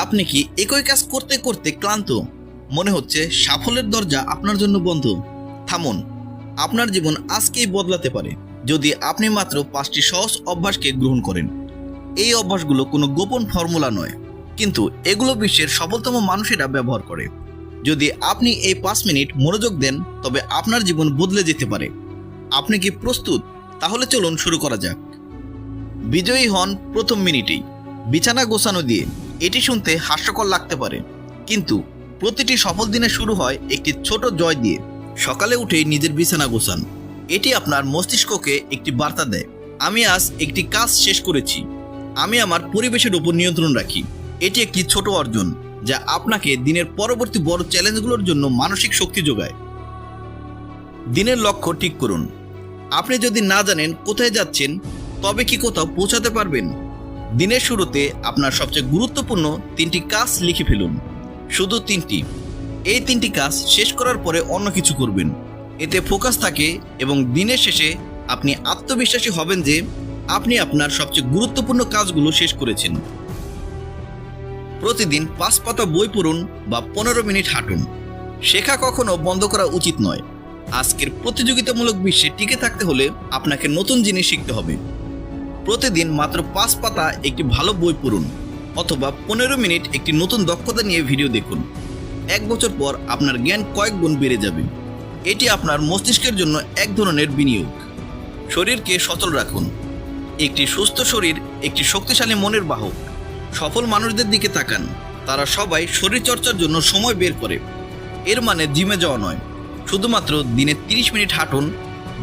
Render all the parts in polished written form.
আপনি কি একই কাজ করতে করতে ক্লান্ত? মনে হচ্ছে সাফল্যের দরজা আপনার জন্য বন্ধ? থামুন, আপনার জীবন আজকেই বদলাতে পারে যদি আপনি মাত্র 5টি সহজ অভ্যাসকে গ্রহণ করেন। এই অভ্যাসগুলো কোনো গোপন ফর্মুলা নয়, কিন্তু এগুলো বিশ্বের সফলতম মানুষেরা ব্যবহার করে। যদি আপনি এই 5 মিনিট মনোযোগ দেন, তবে আপনার জীবন বদলে যেতে পারে। আপনি কি প্রস্তুত? তাহলে চলুন শুরু করা যাক। বিজয়ী হন প্রথম মিনিটেই। বিছানা গোছানো দিয়ে। এটি শুনতে হাস্যকর লাগতে পারে, কিন্তু প্রতিটি সফল দিনে শুরু হয় একটি ছোট জয় দিয়ে। সকালে উঠেই নিজের বিছানা গোছান। এটি আপনার মস্তিষ্ককে একটি বার্তা দেয়, আমি আজ একটি কাজ শেষ করেছি। আমি আমার পরিবেশের উপর নিয়ন্ত্রণ রাখি। এটি একটি ছোট অর্জন যা আপনাকে দিনের পরবর্তী বড় চ্যালেঞ্জগুলোর জন্য মানসিক শক্তি যোগায়। দিনের লক্ষ্য ঠিক করুন। আপনি যদি না জানেন কোথায় যাচ্ছেন, তবে কি কোথাও পৌঁছাতে পারবেন? দিনের শুরুতে আপনার সবচেয়ে গুরুত্বপূর্ণ 3টি কাজ লিখে ফেলুন। শুধু 3টি। এই 3টি কাজ শেষ করার পরে অন্য কিছু করবেন। এতে ফোকাস থাকে এবং দিনের শেষে আপনি আত্মবিশ্বাসী হবেন যে আপনি আপনার সবচেয়ে গুরুত্বপূর্ণ কাজগুলো শেষ করেছেন। প্রতিদিন 5 পাতা বই পড়ুন বা 15 মিনিট হাঁটুন। শেখা কখনো বন্ধ করা উচিত নয়। আজকের প্রতিযোগিতামূলক বিশ্বে টিকে থাকতে হলে আপনাকে নতুন জিনিস শিখতে হবে। প্রতিদিন মাত্র 5 পাতা একটি ভালো বই পড়ুন, অথবা 15 মিনিট একটি নতুন দক্ষতা নিয়ে ভিডিও দেখুন। 1 বছর পর আপনার জ্ঞান কয়েক গুণ বেড়ে যাবে। এটি আপনার মস্তিষ্কের জন্য এক ধরনের বিনিয়োগ। শরীরকে সচল রাখুন। একটি সুস্থ শরীর একটি শক্তিশালী মনের বাহক। সফল মানুষদের দিকে তাকান, তারা সবাই শরীরচর্চার জন্য সময় বের করে। এর মানে জিমে যাওয়া নয়, শুধুমাত্র দিনে 30 মিনিট হাঁটুন,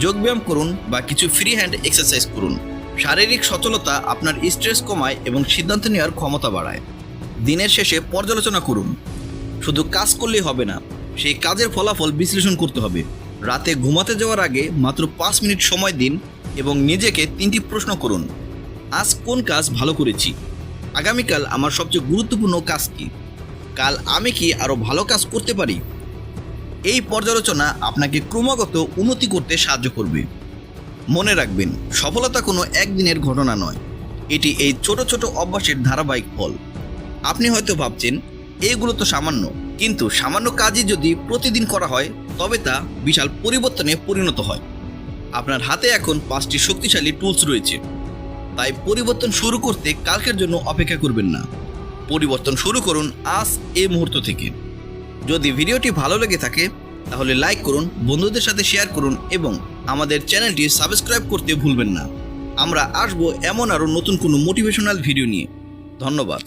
যোগব্যায়াম করুন বা কিছু ফ্রি হ্যান্ড এক্সারসাইজ করুন। শারীরিক সচলতা আপনার স্ট্রেস কমায় এবং সিদ্ধান্ত নেওয়ার ক্ষমতা বাড়ায়। দিনের শেষে পর্যালোচনা করুন। শুধু কাজ করলেই হবে না, সেই কাজের ফলাফল বিশ্লেষণ করতে হবে। রাতে ঘুমাতে যাওয়ার আগে মাত্র 5 মিনিট সময় দিন এবং নিজেকে 3টি প্রশ্ন করুন। আজ কোন কাজ ভালো করেছি? আগামীকাল আমার সবচেয়ে গুরুত্বপূর্ণ কাজ কি? কাল আমি কি আরও ভালো কাজ করতে পারি? এই পর্যালোচনা আপনাকে ক্রমাগত উন্নতি করতে সাহায্য করবে। মনে রাখবেন, সফলতা কোনো একদিনের ঘটনা নয়, এটি এই ছোট ছোট অভ্যাসের ধারাবাহিক ফল। আপনি হয়তো ভাবছেন এইগুলো তো সামান্য, কিন্তু সামান্য কাজই যদি প্রতিদিন করা হয় তবে তা বিশাল পরিবর্তনে পরিণত হয়। আপনার হাতে এখন 5টি শক্তিশালী টুলস রয়েছে, তাই পরিবর্তন শুরু করতে কালকের জন্য অপেক্ষা করবেন না। পরিবর্তন শুরু করুন আজ, এই মুহূর্ত থেকে। যদি ভিডিওটি ভালো লেগে থাকে তাহলে লাইক করুন, বন্ধুদের সাথে শেয়ার করুন এবং আমাদের চ্যানেলটি সাবস্ক্রাইব করতে ভুলবেন না। আমরা আসবো এমন আরও নতুন কোনো মোটিভেশনাল ভিডিও নিয়ে। ধন্যবাদ।